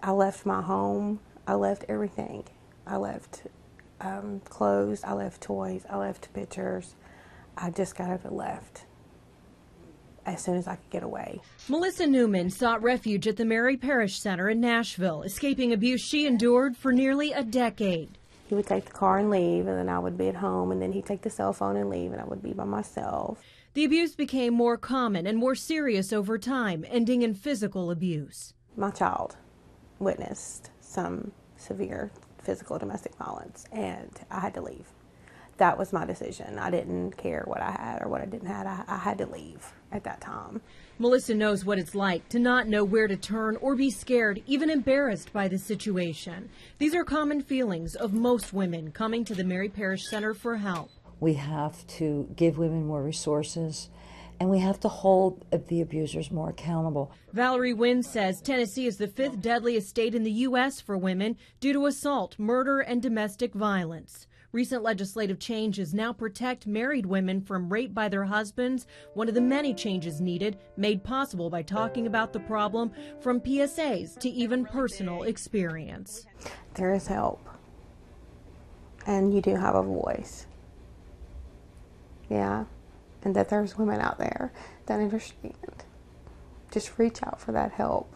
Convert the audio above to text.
I left my home. I left everything. I left clothes. I left toys. I left pictures. I just got up and left as soon as I could get away. Melissa Newman sought refuge at the Mary Parrish Center in Nashville, escaping abuse she endured for nearly a decade. He would take the car and leave, and then I would be at home, and then he'd take the cell phone and leave, and I would be by myself. The abuse became more common and more serious over time, ending in physical abuse. My child witnessed some severe physical domestic violence, and I had to leave. That was my decision. I didn't care what I had or what I didn't have. I had to leave at that time. Melissa knows what it's like to not know where to turn or be scared, even embarrassed by the situation. These are common feelings of most women coming to the Mary Parrish Center for help. We have to give women more resources, and we have to hold the abusers more accountable. Valerie Wynn says Tennessee is the 5th deadliest state in the U.S. for women due to assault, murder, and domestic violence. Recent legislative changes now protect married women from rape by their husbands, one of the many changes needed, made possible by talking about the problem from PSAs to even personal experience. There is help, and you do have a voice. Yeah, and that there's women out there that understand. Just reach out for that help.